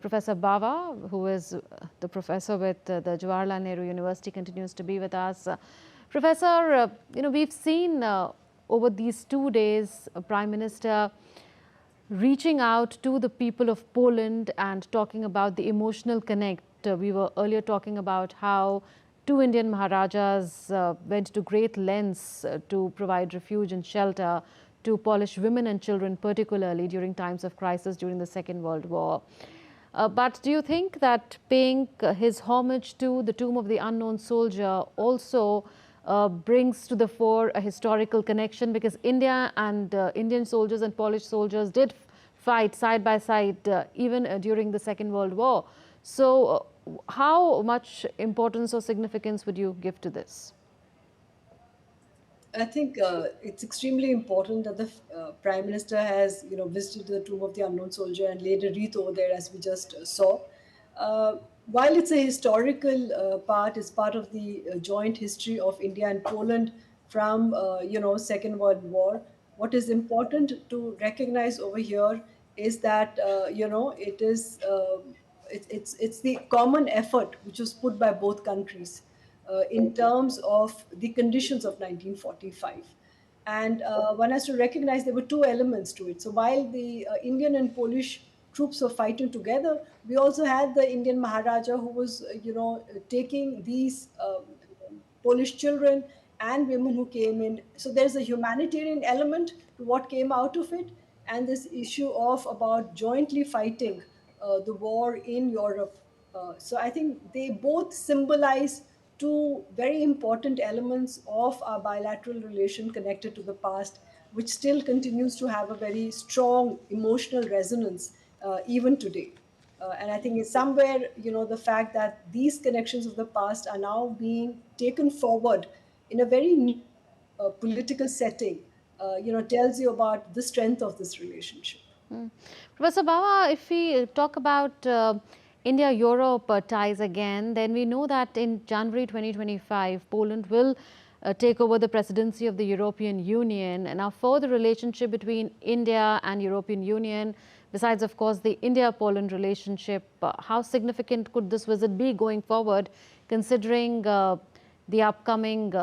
Professor Bava, who is the professor with the Jawaharlal Nehru University, continues to be with us. Professor, we've seen over these 2 days, Prime Minister reaching out to the people of Poland and talking about the emotional connect. We were earlier talking about how two Indian Maharajas went to great lengths to provide refuge and shelter to Polish women and children, particularly during times of crisis during the Second World War. But do you think that paying his homage to the tomb of the unknown soldier also brings to the fore a historical connection? Because India and Indian soldiers and Polish soldiers did fight side by side even during the Second World War. So how much importance or significance would you give to this? I think it's extremely important that the Prime Minister has, visited the tomb of the unknown soldier and laid a wreath over there, as we just saw. While it's a historical part, it's part of the joint history of India and Poland from, Second World War. What is important to recognize over here is that, it is it's the common effort which was put by both countries in terms of the conditions of 1945. And one has to recognize there were two elements to it. So while the Indian and Polish troops were fighting together, we also had the Indian Maharaja who was, taking these Polish children and women who came in. So there's a humanitarian element to what came out of it, and this issue of about jointly fighting the war in Europe. So I think they both symbolize two very important elements of our bilateral relation connected to the past, which still continues to have a very strong emotional resonance even today. And I think it's somewhere, the fact that these connections of the past are now being taken forward in a very new political setting, tells you about the strength of this relationship. Professor Bawa, if we talk about India-Europe ties again, then we know that in January 2025, Poland will take over the presidency of the European Union. And now for the relationship between India and European Union, besides, of course, the India-Poland relationship, how significant could this visit be going forward, considering the upcoming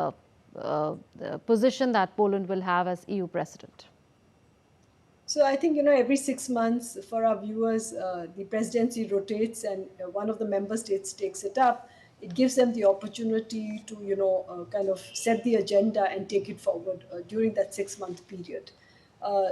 position that Poland will have as EU president? So I think, every 6 months for our viewers, the presidency rotates and one of the member states takes it up. It gives them the opportunity to, kind of set the agenda and take it forward during that 6 month period.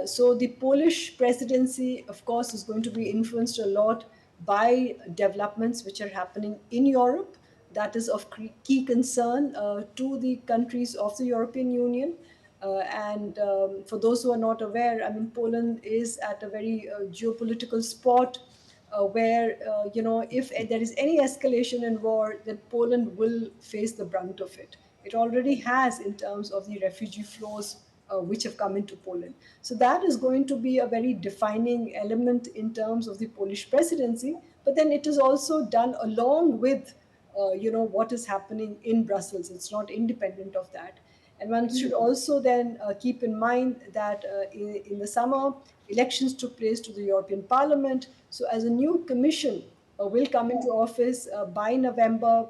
So the Polish presidency, of course, is going to be influenced a lot by developments which are happening in Europe. That is of key concern to the countries of the European Union. And for those who are not aware, I mean, Poland is at a very geopolitical spot where, if there is any escalation in war, then Poland will face the brunt of it. It already has in terms of the refugee flows which have come into Poland. So that is going to be a very defining element in terms of the Polish presidency. But then it is also done along with, what is happening in Brussels. It's not independent of that. And one should also then keep in mind that in the summer, elections took place to the European Parliament. So, as a new commission will come into office by November,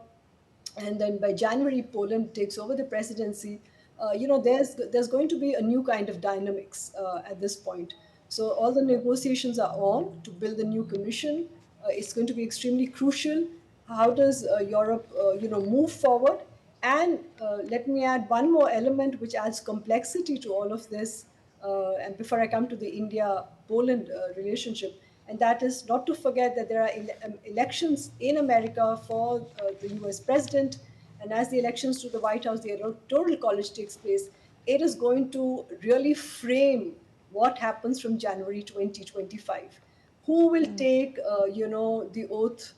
and then by January, Poland takes over the presidency. There's going to be a new kind of dynamics at this point. So, all the negotiations are on to build a new commission. It's going to be extremely crucial. How does Europe, move forward? And let me add one more element which adds complexity to all of this. And before I come to the India-Poland relationship, and that is not to forget that there are elections in America for the US president. And as the elections to the White House, the Electoral College takes place, it is going to really frame what happens from January 2025. Who will take, the oath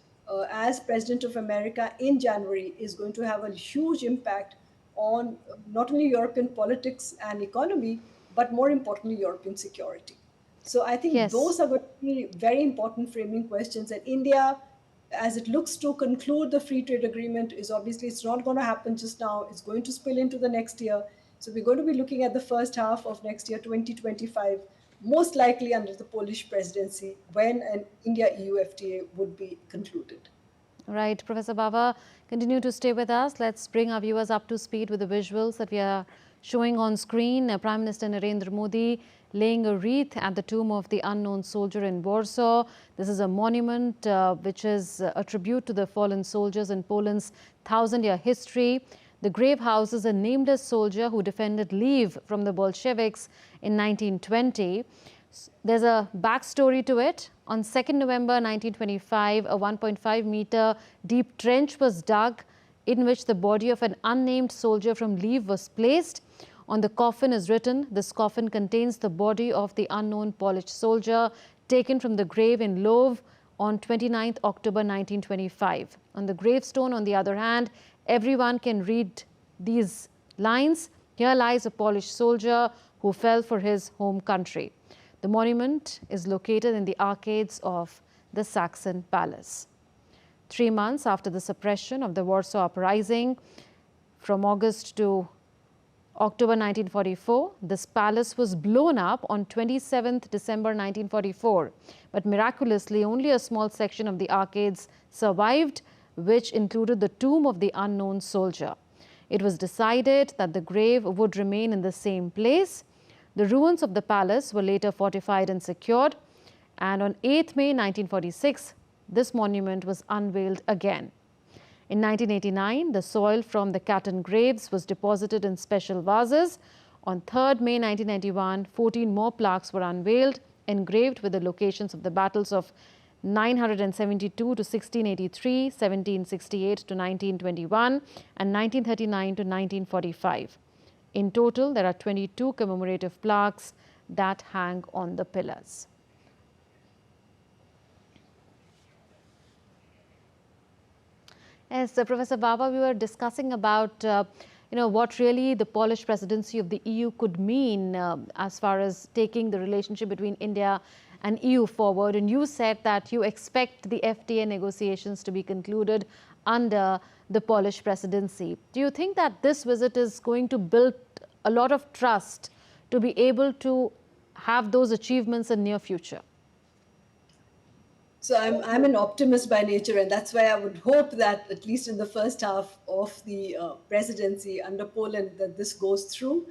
as President of America in January is going to have a huge impact on not only European politics and economy, but more importantly, European security. So I think those Yes. are going to be very important framing questions. And India, as it looks to conclude the free trade agreement, is obviously it's not going to happen just now. It's going to spill into the next year. So we're going to be looking at the first half of next year, 2025, most likely under the Polish presidency when an India-EU FTA would be concluded. Right, Professor Bava, continue to stay with us. Let's bring our viewers up to speed with the visuals that we are showing on screen. Prime Minister Narendra Modi laying a wreath at the tomb of the unknown soldier in Warsaw. This is a monument which is a tribute to the fallen soldiers in Poland's 1,000-year history. The grave houses a nameless soldier who defended Lviv from the Bolsheviks in 1920. There's a backstory to it. On 2nd November 1925, a 1.5-meter deep trench was dug in which the body of an unnamed soldier from Lviv was placed. On the coffin is written, "This coffin contains the body of the unknown Polish soldier taken from the grave in Lwów on 29th October 1925. On the gravestone, on the other hand, everyone can read these lines. Here lies a Polish soldier who fell for his home country. The monument is located in the arcades of the Saxon Palace. 3 months after the suppression of the Warsaw Uprising, from August to October 1944, this palace was blown up on 27th December 1944. But miraculously, only a small section of the arcades survived, which included the tomb of the unknown soldier. It was decided that the grave would remain in the same place. The ruins of the palace were later fortified and secured, and on 8th May 1946, this monument was unveiled again. In 1989, the soil from the Catton graves was deposited in special vases. On 3rd May 1991, 14 more plaques were unveiled, engraved with the locations of the battles of 972 to 1683, 1768 to 1921, and 1939 to 1945. In total, there are 22 commemorative plaques that hang on the pillars. Yes, Professor Bava, we were discussing about what really the Polish presidency of the EU could mean as far as taking the relationship between India and EU forward. And you said that you expect the FTA negotiations to be concluded under the Polish presidency. Do you think that this visit is going to build a lot of trust to be able to have those achievements in near future? So I'm an optimist by nature, and that's why I would hope that at least in the first half of the presidency under Poland, that this goes through.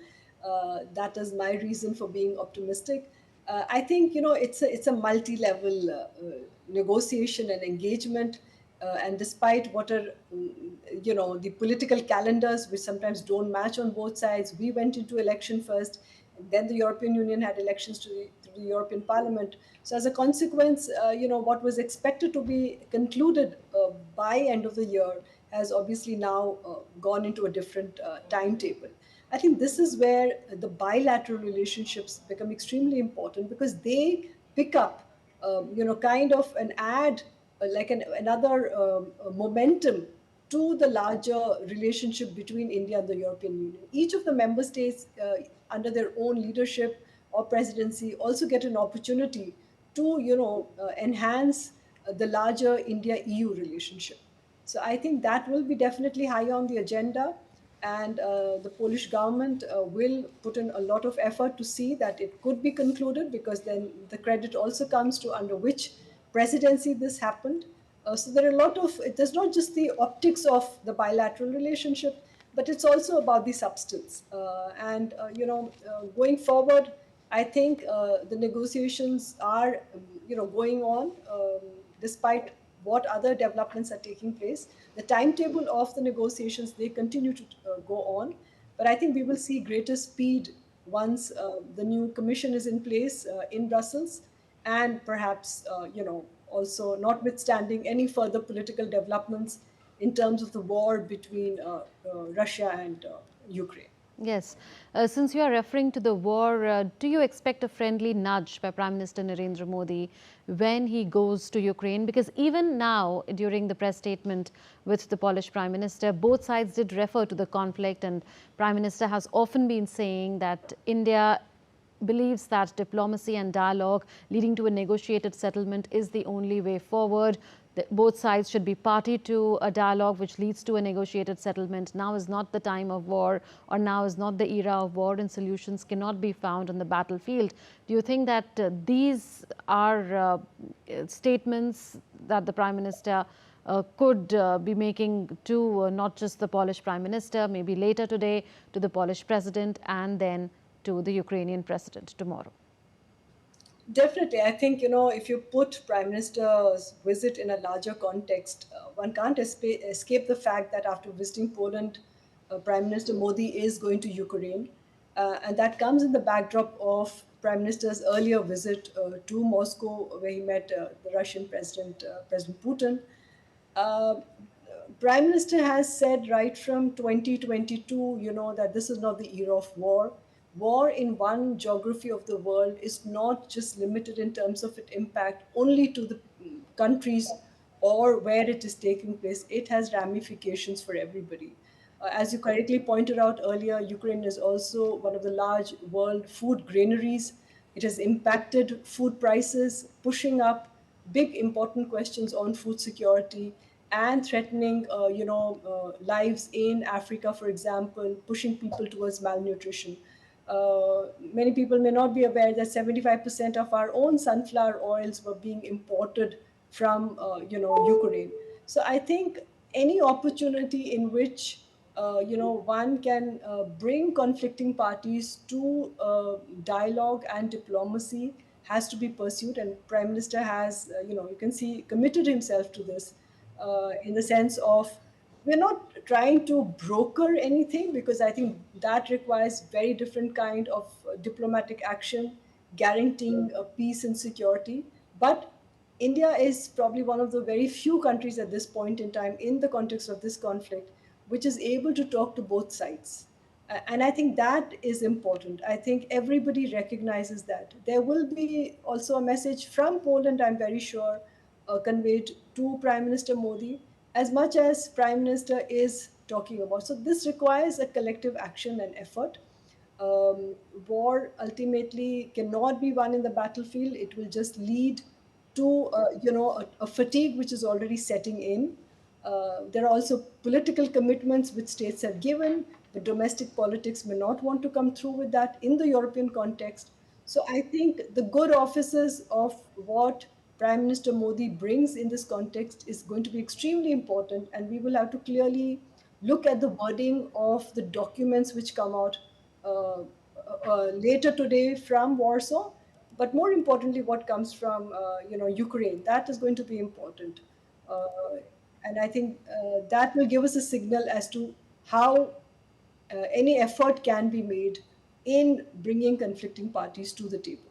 That is my reason for being optimistic. I think it's a multi-level negotiation and engagement, and despite what are the political calendars, which sometimes don't match on both sides, we went into election first. Then the European Union had elections to the European Parliament. So as a consequence, what was expected to be concluded by end of the year has obviously now gone into a different timetable. I think this is where the bilateral relationships become extremely important, because they pick up, kind of an add like another momentum to the larger relationship between India and the European Union. Each of the member states, under their own leadership or presidency, also get an opportunity to, enhance the larger India-EU relationship. So I think that will be definitely high on the agenda, and the Polish government will put in a lot of effort to see that it could be concluded, because then the credit also comes to under which presidency this happened. So there are a lot of, there's not just the optics of the bilateral relationship, but it's also about the substance. Going forward, I think the negotiations are, going on despite what other developments are taking place. The timetable of the negotiations, they continue to go on, but I think we will see greater speed once the new commission is in place in Brussels, and perhaps, also notwithstanding any further political developments in terms of the war between Russia and Ukraine. Yes. Since you are referring to the war, do you expect a friendly nudge by Prime Minister Narendra Modi when he goes to Ukraine? Because even now, during the press statement with the Polish Prime Minister, both sides did refer to the conflict, and Prime Minister has often been saying that India believes that diplomacy and dialogue leading to a negotiated settlement is the only way forward both sides should be party to a dialogue which leads to a negotiated settlement. Now is not the time of war, or now is not the era of war, and solutions cannot be found on the battlefield. Do you think that these are statements that the Prime Minister could be making to not just the Polish Prime Minister, maybe later today to the Polish President, and then to the Ukrainian President tomorrow? Definitely. I think, if you put Prime Minister's visit in a larger context, one can't escape the fact that after visiting Poland, Prime Minister Modi is going to Ukraine. And that comes in the backdrop of Prime Minister's earlier visit to Moscow, where he met the Russian President, President Putin. Uh, Prime Minister has said right from 2022, that this is not the era of war. War in one geography of the world is not just limited in terms of its impact only to the countries or where it is taking place. It has ramifications for everybody. As you correctly pointed out earlier, Ukraine is also one of the large world food granaries. It has impacted food prices, pushing up big important questions on food security and threatening lives in Africa, for example, pushing people towards malnutrition. Many people may not be aware that 75% of our own sunflower oils were being imported from Ukraine. So I think any opportunity in which one can bring conflicting parties to dialogue and diplomacy has to be pursued, and Prime Minister has, you can see, committed himself to this in the sense of we're not trying to broker anything, because I think that requires very different kind of diplomatic action guaranteeing peace and security. But India is probably one of the very few countries at this point in time in the context of this conflict which is able to talk to both sides. And I think that is important. I think everybody recognizes that. There will be also a message from Poland, I'm very sure, conveyed to Prime Minister Modi, as much as Prime Minister is talking about. So this requires a collective action and effort. War ultimately cannot be won in the battlefield. It will just lead to a fatigue which is already setting in. There are also political commitments which states have given, but domestic politics may not want to come through with that in the European context. So I think the good offices of what Prime Minister Modi brings in this context is going to be extremely important, and we will have to clearly look at the wording of the documents which come out later today from Warsaw, but more importantly, what comes from Ukraine. That is going to be important, uh, and I think that will give us a signal as to how any effort can be made in bringing conflicting parties to the table.